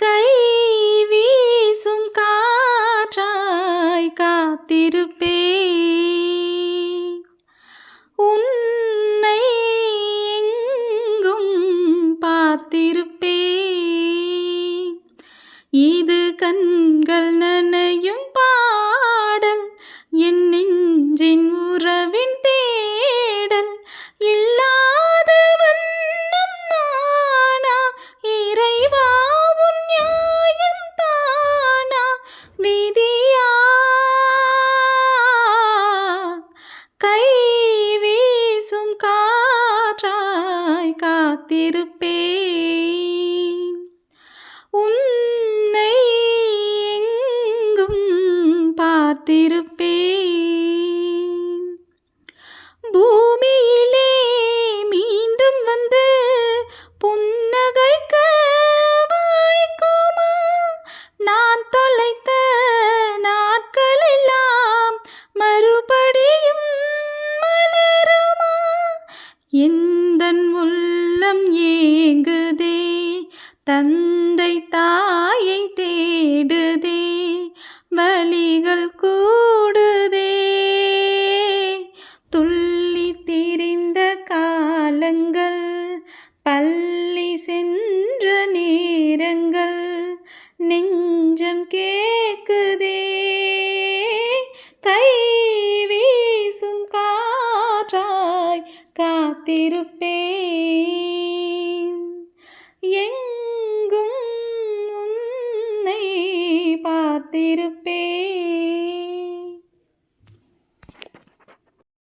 கை வீசும் காற்றாய் காத்திருப்பேன். உன்னை எங்கும் பார்த்திருப்பேன். இது கண்கள் நனையும் பாடல், என் நெஞ்சின் உறவின் தேடல். இல்லாத வண்ணம் நானா, இறைவா உன் நியாயம் தானா, விதியா? கை வீசும் காற்றாய் காத்திருப்பேன். உன்னை எங்கும் பார்த்திருப்பேன். பூமியிலே மீண்டும் வந்து புன்னகைக்க வாய்க்குமா? நான் தொலைத்த நாட்களெல்லாம் மறுபடியும் மலருமா? எந்தன் உள்ளம் ஏங்குதே, தந்தை தாயை தேடுதே, வலிகள் கூடுதே. துள்ளி திரிந்த காலங்கள், பள்ளி சென்ற நேரங்கள், நெஞ்சம் கேக்குதே. கை வீசும் காற்றாய் காத்திருப்பேன். எங்கும் உன்னை பார்த்திருப்பேன்.